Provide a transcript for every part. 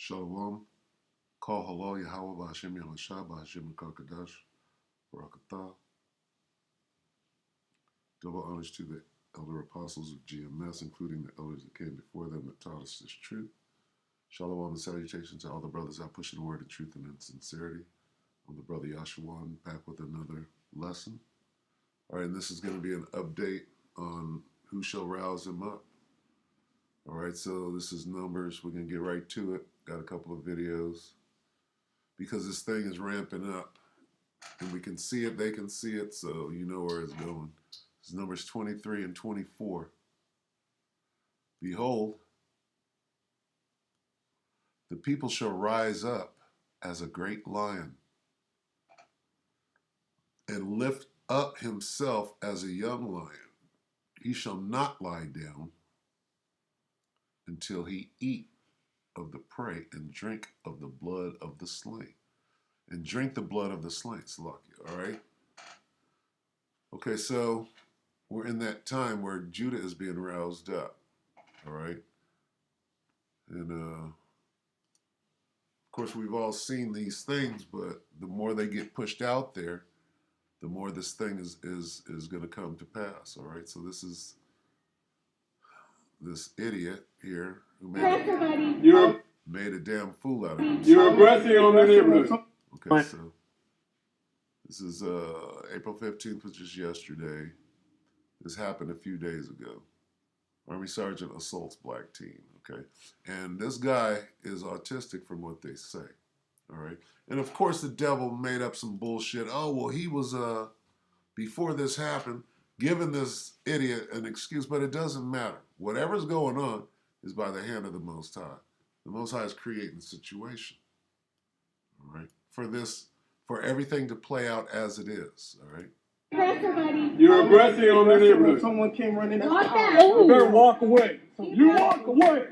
Shalom. Call halal Yahweh Ba'Hashem Yahushua Ba'Hashem Kakadash Barakatah. Double honors to the elder apostles of GMS, including the elders that came before them that taught us this truth. Shalom and salutations to all the brothers out pushing the word of truth and in sincerity. I'm the brother Yashawan, back with another lesson. All right, and this is going to be an update on who shall rouse him up. All right, so this is Numbers. We're going to get right to it. Got a couple of videos because this thing is ramping up and we can see it, they can see it, so you know where it's going. This is Numbers 23 and 24. Behold, the people shall rise up as a great lion and lift up himself as a young lion. He shall not lie down until he eat of the prey and drink of the blood of the slain. And drink the blood of the slain. It's lucky, all right? Okay, so we're in that time where Judah is being roused up, all right? And of course, we've all seen these things, but the more they get pushed out there, the more this thing is going to come to pass, all right? So this is this idiot here who made a damn fool out of himself. You're aggressing on the neighborhood. Okay, so this is April 15th, which is yesterday. This happened a few days ago. Army Sergeant assaults black teen, okay? And this guy is autistic from what they say, all right? And of course the devil made up some bullshit. Oh, well, he was, before this happened, giving this idiot an excuse, but it doesn't matter. Whatever's going on is by the hand of the Most High. The Most High is creating the situation, all right? For everything to play out as it is, all right? You're aggressing on the neighborhood. Someone came running up. You better walk away. You walk away.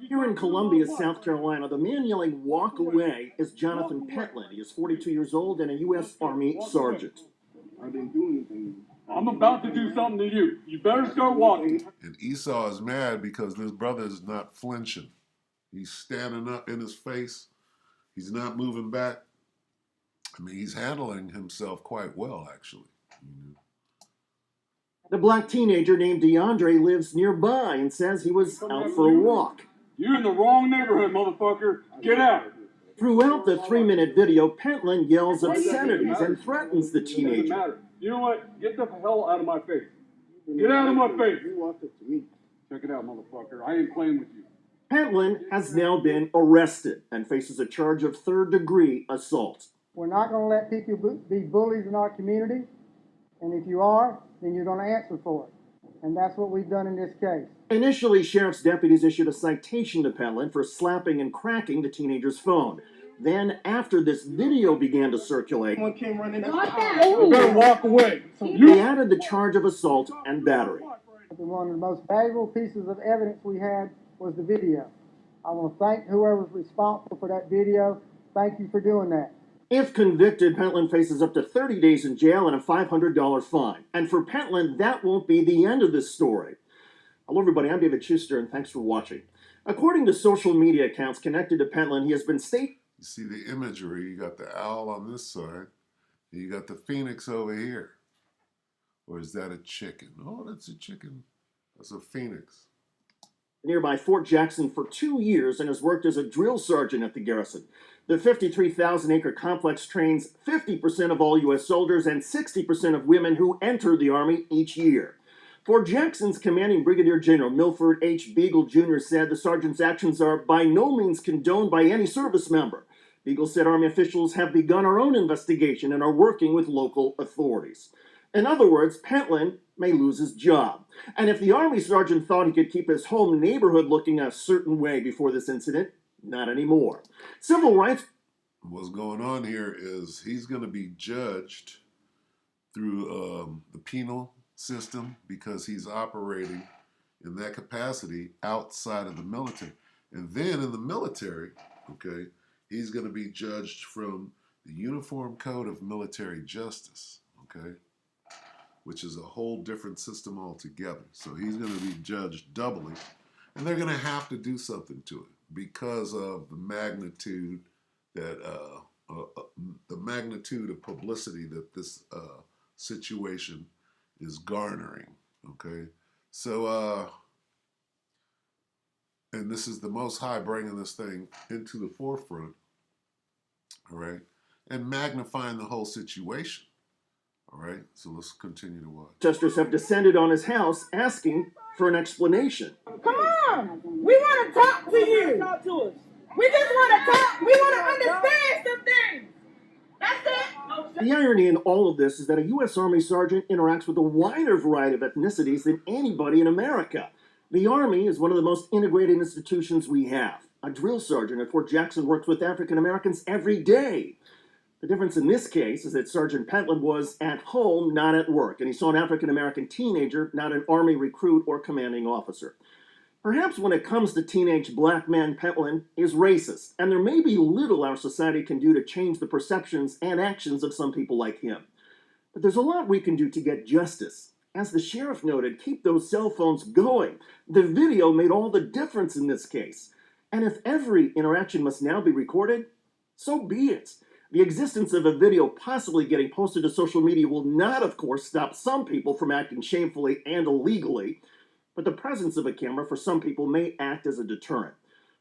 Here in Columbia, South Carolina, the man yelling "walk away" is Jonathan Pentland. He is 42 years old and a U.S. Army sergeant. I didn't do anything. I'm about to do something to you. You better start walking. And Esau is mad because this brother is not flinching. He's standing up in his face. He's not moving back. I mean, he's handling himself quite well, actually. The black teenager named DeAndre lives nearby and says he was out for a walk. You're in the wrong neighborhood, motherfucker. Get out. Throughout the 3-minute video, Pentland yells obscenities and threatens the Doesn't teenager. matter. You know what? Get the hell out of my face. Get out of my face. You walked up to me. Check it out, motherfucker. I ain't playing with you. Pentland has now been arrested and faces a charge of third-degree assault. We're not going to let people be bullies in our community, and if you are, then you're going to answer for it. And that's what we've done in this case. Initially, sheriff's deputies issued a citation to Pentland for slapping and cracking the teenager's phone. Then, after this video began to circulate, Someone came running up. You better walk away. they added the charge of assault and battery. One of the most valuable pieces of evidence we had was the video. I want to thank whoever's responsible for that video. Thank you for doing that. If convicted, Pentland faces up to 30 days in jail and a $500 fine. And for Pentland, that won't be the end of this story. Hello, everybody. I'm David Schuster, and thanks for watching. According to social media accounts connected to Pentland, he has been You see the imagery. You got the owl on this side, and you got the phoenix over here. Or is that a chicken? Oh, that's a chicken. That's a phoenix. nearby Fort Jackson for 2 years and has worked as a drill sergeant at the garrison. The 53,000-acre complex trains 50% of all U.S. soldiers and 60% of women who enter the Army each year. Fort Jackson's commanding Brigadier General Milford H. Beagle Jr. said the sergeant's actions are by no means condoned by any service member. Beagle said Army officials have begun our own investigation and are working with local authorities. In other words, Pentland may lose his job. And if the Army sergeant thought he could keep his home neighborhood looking a certain way before this incident, not anymore. Civil rights... What's going on here is he's going to be judged through the penal system because he's operating in that capacity outside of the military. And then in the military, okay, he's going to be judged from the Uniform Code of Military Justice, okay, which is a whole different system altogether. So he's going to be judged doubly, and they're going to have to do something to it. because of the magnitude that the magnitude of publicity that this situation is garnering. Okay, so and this is the Most High bringing this thing into the forefront. All right, and magnifying the whole situation. All right, so let's continue to watch. Protesters have descended on his house asking for an explanation. Come on! We want to talk to you! Talk to us. We just want to talk. We want to understand some things. That's it. The irony in all of this is that a U.S. Army sergeant interacts with a wider variety of ethnicities than anybody in America. The Army is one of the most integrated institutions we have. A drill sergeant at Fort Jackson works with African Americans every day. The difference in this case is that Sergeant Pentland was at home, not at work, and he saw an African American teenager, not an Army recruit or commanding officer. Perhaps when it comes to teenage black men, Pentland is racist, and there may be little our society can do to change the perceptions and actions of some people like him. But there's a lot we can do to get justice. As the sheriff noted, keep those cell phones going. The video made all the difference in this case. And if every interaction must now be recorded, so be it. The existence of a video possibly getting posted to social media will not, of course, stop some people from acting shamefully and illegally, but the presence of a camera for some people may act as a deterrent.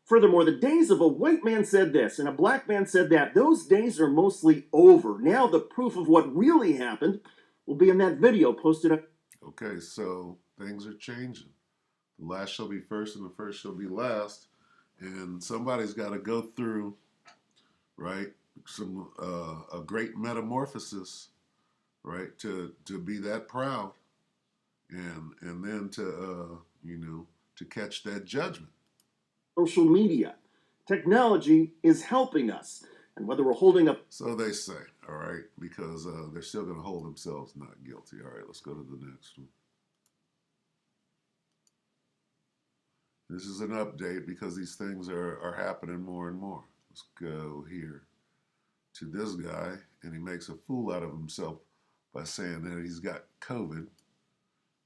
Furthermore, the days of a white man said this and a black man said that, those days are mostly over. Now the proof of what really happened will be in that video posted up. Okay, so things are changing. The last shall be first and the first shall be last. And somebody's got to go through, right, some a great metamorphosis, right, to be that proud, and then to to catch that judgment. Social media. Technology is helping us. And whether we're holding up... So they say, all right, because they're still going to hold themselves not guilty. All right, let's go to the next one. This is an update because these things are happening more and more. Let's go here to this guy, and he makes a fool out of himself by saying that he's got COVID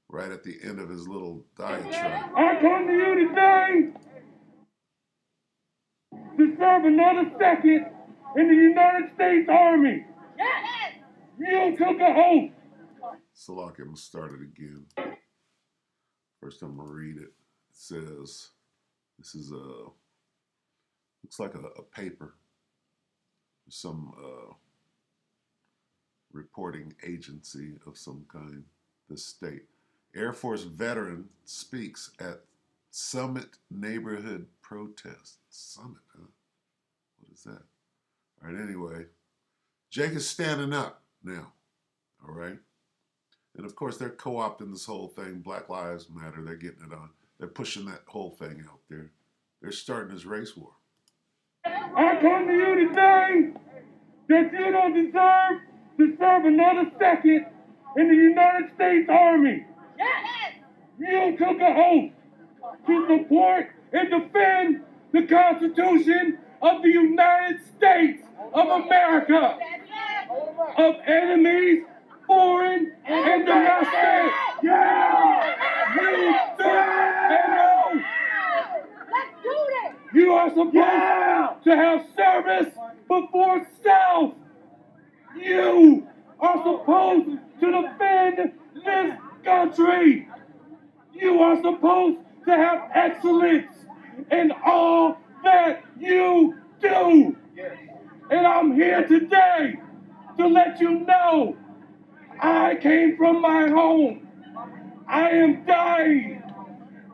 right at the end of his little diatribe. I come to you today to serve another second in the United States Army. Yes. You took a oath. Salak, I'm going to start it again. First, I'm going to read it. It says, this is looks like a paper. Some reporting agency of some kind, the state. Air Force veteran speaks at Summit neighborhood protest. Summit, huh? What is that? All right, anyway. Jake is standing up now, all right? And of course, they're co-opting this whole thing. Black Lives Matter, they're getting it on. They're pushing that whole thing out there. They're starting this race war. I come to you today that you don't deserve to serve another second in the United States Army. Yes. You took an oath to support and defend the Constitution of the United States of America, of enemies, foreign and domestic. Yeah! You took an oath. Let's do this. You are supposed to have service before self. You are supposed to defend this country. You are supposed to have excellence in all that you do. And I'm here today to let you know I came from my home. I am dying.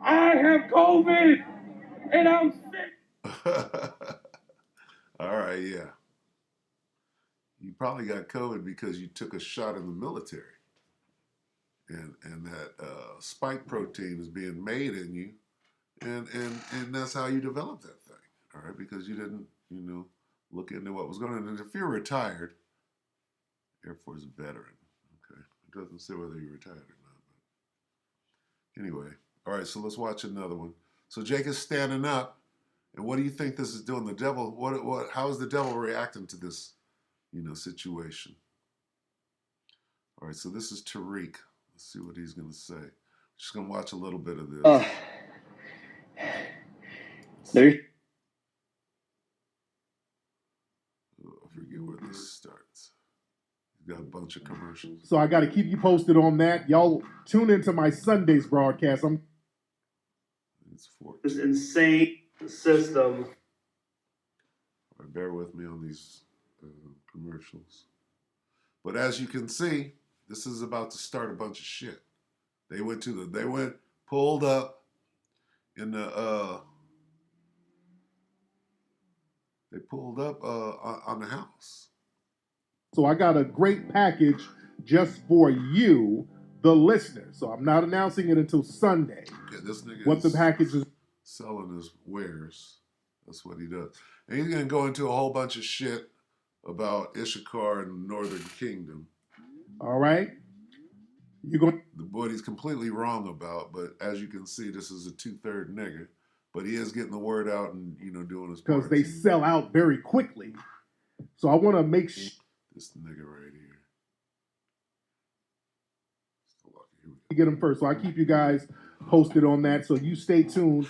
I have COVID and I'm sick. All right, yeah. You probably got COVID because you took a shot in the military. And that spike protein is being made in you, and that's how you develop that thing, all right? Because you didn't, look into what was going on. And if you're retired, Air Force veteran, okay? It doesn't say whether you're retired or not. But anyway, all right, so let's watch another one. So Jake is standing up, and what do you think this is doing? The devil, how is the devil reacting to this, situation? All right, so this is Tariq. Let's see what he's going to say. Just going to watch a little bit of this. bunch of commercials. So I got to keep you posted on that. Y'all tune into my Sundays broadcast. It's 14. This insane system. Right, bear with me on these commercials. But as you can see, this is about to start a bunch of shit. They went pulled up in the they pulled up on the house. So I got a great package just for you, the listener. So I'm not announcing it until Sunday. Yeah, this nigga what the package is selling his wares. That's what he does. And he's gonna go into a whole bunch of shit about Issachar and the Northern Kingdom. All right. You're going. What he's completely wrong about, but as you can see, this is a 2/3 nigga. But he is getting the word out and doing his part. Because they sell out very quickly. So I want to make sure. This nigga right here. Get them first. So I keep you guys posted on that. So you stay tuned.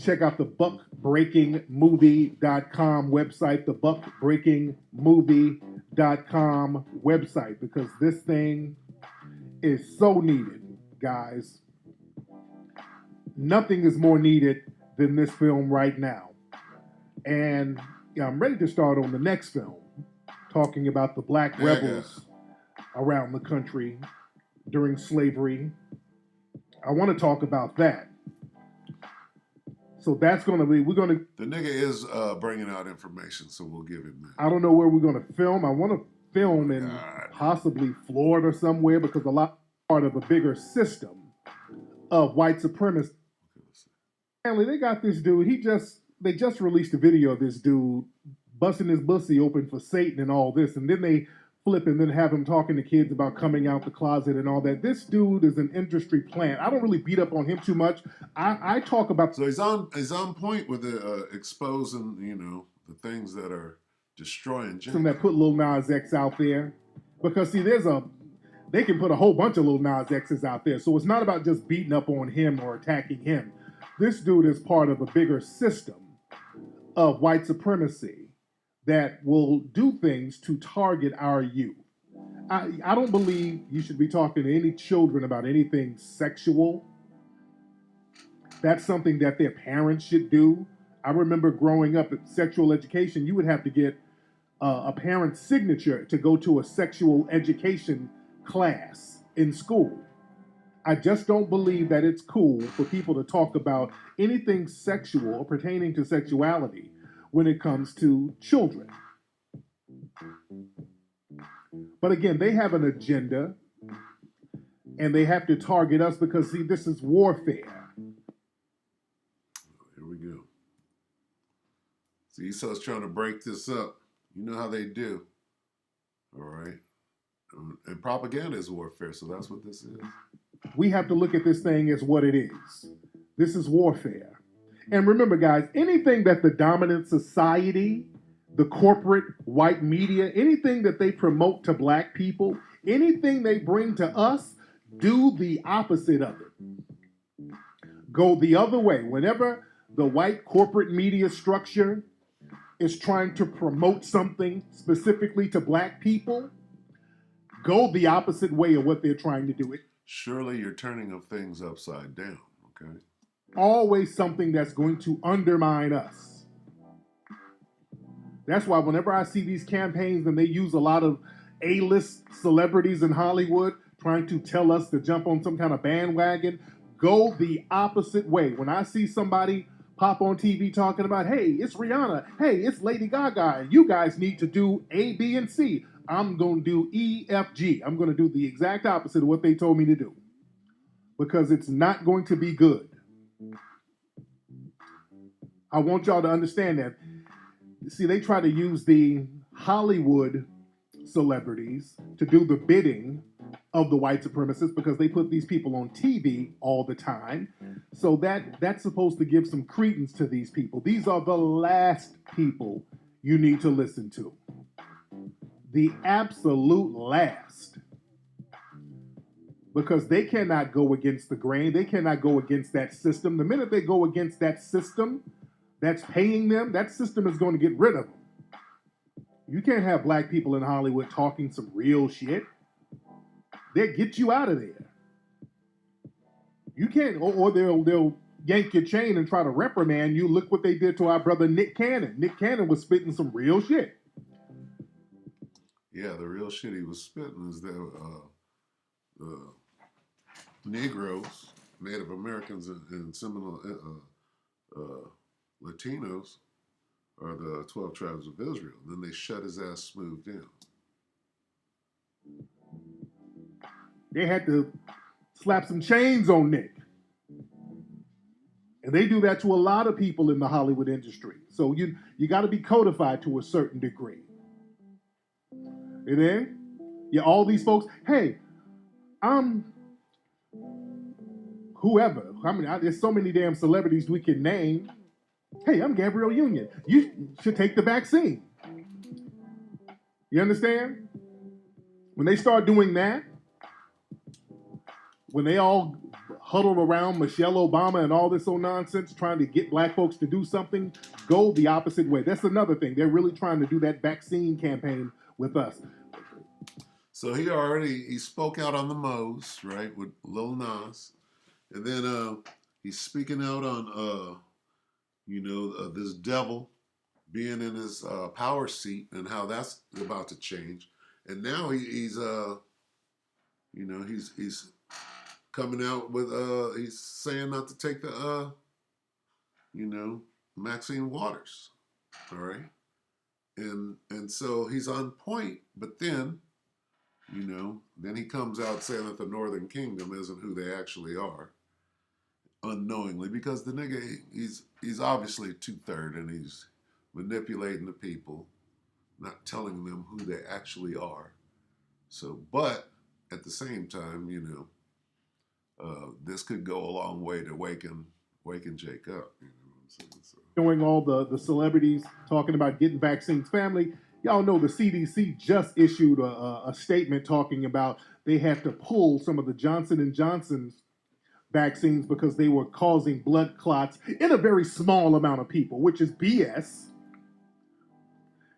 Check out the buckbreakingmovie.com website, the buckbreakingmovie.com website, because this thing is so needed, guys. Nothing is more needed than this film right now. And I'm ready to start on the next film, talking about the black rebels around the country during slavery. I want to talk about that. So that's going to be, the nigga is bringing out information, so we'll give him that. I don't know where we're going to film. I want to film in possibly Florida somewhere, because a lot part of a bigger system of white supremacy. Family, they got this dude. They just released a video of this dude busting his pussy open for Satan and all this, and then they flip and then have him talking to kids about coming out the closet and all that. This dude is an industry plant. I don't really beat up on him too much. I talk about. So he's on point with the exposing, the things that are destroying gender. Some that put Lil Nas X out there, because see, they can put a whole bunch of Lil Nas X's out there. So it's not about just beating up on him or attacking him. This dude is part of a bigger system of white supremacy that will do things to target our youth. I don't believe you should be talking to any children about anything sexual. That's something that their parents should do. I remember growing up at sexual education, you would have to get a parent's signature to go to a sexual education class in school. I just don't believe that it's cool for people to talk about anything sexual or pertaining to sexuality when it comes to children. But again, they have an agenda, and they have to target us because, see, this is warfare. Here we go. See, Esau's trying to break this up. You know how they do. All right? And propaganda is warfare, so that's what this is. We have to look at this thing as what it is. This is warfare. And remember, guys, anything that the dominant society, the corporate white media, anything that they promote to black people, anything they bring to us, do the opposite of it. Go the other way. Whenever the white corporate media structure is trying to promote something specifically to black people, go the opposite way of what they're trying to do. Surely you're turning of things upside down, okay? Always something that's going to undermine us. That's why whenever I see these campaigns and they use a lot of A-list celebrities in Hollywood trying to tell us to jump on some kind of bandwagon, go the opposite way. When I see somebody pop on TV talking about, hey, it's Rihanna, hey, it's Lady Gaga, and you guys need to do A, B, and C, I'm going to do E, F, G. I'm going to do the exact opposite of what they told me to do, because it's not going to be good. I want y'all to understand that. See, they try to use the Hollywood celebrities to do the bidding of the white supremacists because they put these people on TV all the time. So that's supposed to give some credence to these people. These are the last people you need to listen to. The absolute last. Because they cannot go against the grain. They cannot go against that system. The minute they go against that system that's paying them, that system is going to get rid of them. You can't have black people in Hollywood talking some real shit. They'll get you out of there. You can't, or they'll yank your chain and try to reprimand you. Look what they did to our brother Nick Cannon. Nick Cannon was spitting some real shit. Yeah, the real shit he was spitting is that Negroes, Native Americans, and Seminole Latinos are the 12 tribes of Israel. And then they shut his ass smooth down. They had to slap some chains on Nick. And they do that to a lot of people in the Hollywood industry. So you got to be codified to a certain degree. And then, all these folks, hey, I'm whoever. I mean, there's so many damn celebrities we can name. Hey, I'm Gabrielle Union. You should take the vaccine. You understand? When they start doing that, when they all huddle around Michelle Obama and all this old nonsense trying to get black folks to do something, go the opposite way. That's another thing. They're really trying to do that vaccine campaign with us. So he spoke out on the Mo's, right, with Lil Nas. And then he's speaking out on, this devil being in his power seat and how that's about to change. And now he's coming out with, he's saying not to take the, Maxine Waters, all right? And so he's on point, but then, then he comes out saying that the Northern Kingdom isn't who they actually are, unknowingly, because the nigga, he's obviously 2/3 and he's manipulating the people, not telling them who they actually are. So, but at the same time, this could go a long way to waking Jake up. You know what I'm saying? So. Showing all the celebrities talking about getting vaccines. Family, y'all know the CDC just issued a statement talking about they have to pull some of the Johnson & Johnson's vaccines because they were causing blood clots in a very small amount of people, which is BS.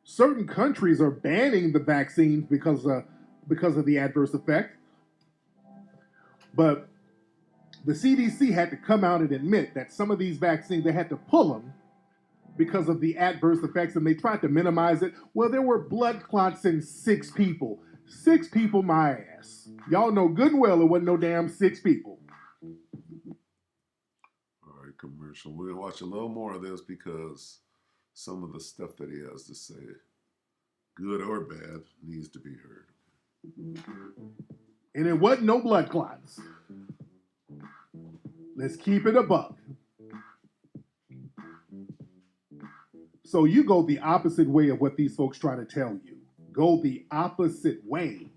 Certain countries are banning the vaccines because of the adverse effect. But the CDC had to come out and admit that some of these vaccines, they had to pull them because of the adverse effects, and they tried to minimize it. Well, there were blood clots in 6 people. 6 people, my ass. Y'all know good and well it wasn't no damn 6 people. All right, commercial. We're going to watch a little more of this because some of the stuff that he has to say, good or bad, needs to be heard. And it wasn't no blood clots. Let's keep it a buck. So you go the opposite way of what these folks try to tell you. Go the opposite way.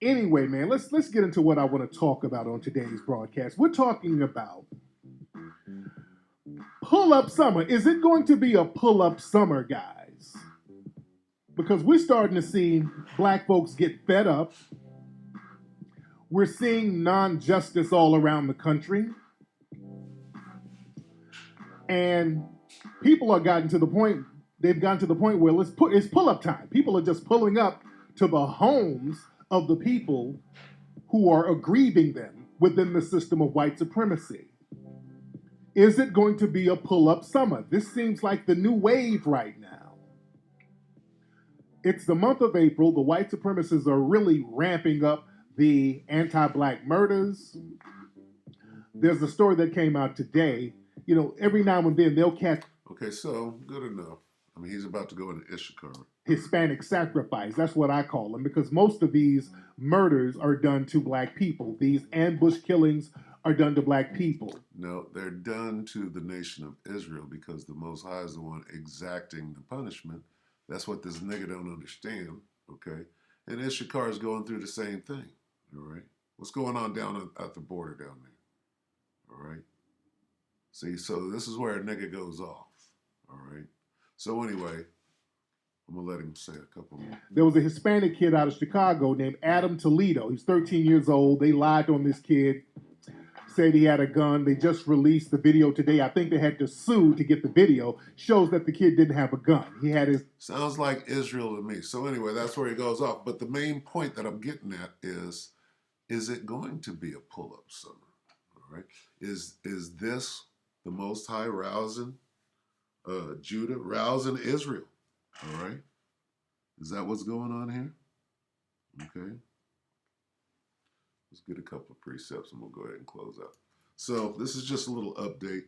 Anyway, man, let's get into what I want to talk about on today's broadcast. We're talking about pull-up summer. Is it going to be a pull-up summer, guys? Because we're starting to see black folks get fed up. We're seeing non-justice all around the country. And people are gotten to the point, they've gotten to the point where it's pull-up time. People are just pulling up to the homes of the people who are aggrieving them within the system of white supremacy. Is it going to be a pull-up summer? This seems like the new wave right now. It's the month of April. The white supremacists are really ramping up the anti-black murders. There's a story that came out today. Every now and then they'll catch... Okay, so good enough. I mean, he's about to go into Issachar. Hispanic sacrifice. That's what I call them, because most of these murders are done to black people. These ambush killings are done to black people. No, they're done to the nation of Israel because the Most High is the one exacting the punishment. That's what this nigga don't understand, okay? And Issachar is going through the same thing, all right? What's going on down at the border down there, all right? See, so this is where a nigga goes off, all right? So anyway, I'm going to let him say a couple more. There was a Hispanic kid out of Chicago named Adam Toledo. He's 13 years old. They lied on this kid, said he had a gun. They just released the video today. I think they had to sue to get the video. Shows that the kid didn't have a gun. He had his... Sounds like Israel to me. So anyway, that's where he goes off. But the main point that I'm getting at is it going to be a pull-up summer? All right. Is this the Most High rousing Judah, rousing Israel? All right. Is that what's going on here? Okay. Let's get a couple of precepts and we'll go ahead and close out. So this is just a little update.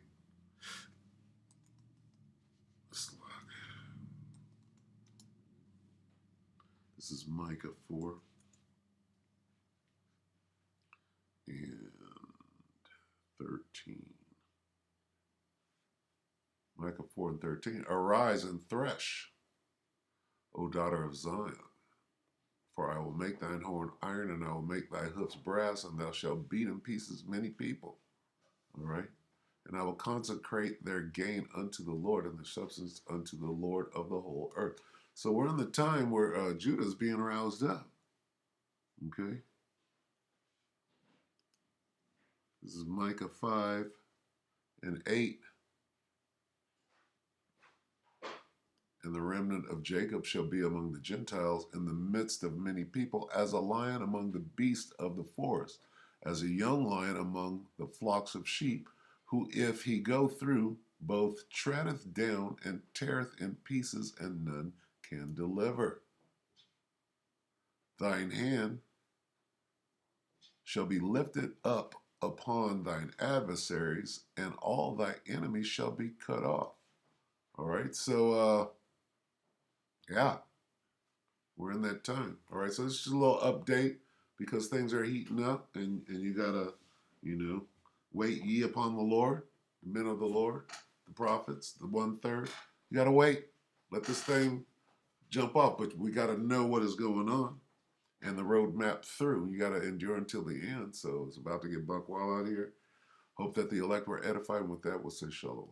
This is Micah 4 and 13. Micah 4 and 13. Arise and thresh, O daughter of Zion. For I will make thine horn iron, and I will make thy hoofs brass, and thou shalt beat in pieces many people. All right? And I will consecrate their gain unto the Lord, and their substance unto the Lord of the whole earth. So we're in the time where Judah is being roused up. Okay? This is Micah 5 and 8. And the remnant of Jacob shall be among the Gentiles in the midst of many people, as a lion among the beasts of the forest, as a young lion among the flocks of sheep, who if he go through, both treadeth down and teareth in pieces, and none can deliver. Thine hand shall be lifted up upon thine adversaries, and all thy enemies shall be cut off. All right, so yeah, we're in that time. All right, so this is just a little update because things are heating up, and you gotta, wait ye upon the Lord, the men of the Lord, the prophets, the 1/3. You gotta wait. Let this thing jump off, but we gotta know what is going on and the roadmap through. You gotta endure until the end. So it's about to get buck wild out here. Hope that the elect were edified. And with that, we'll say shalom.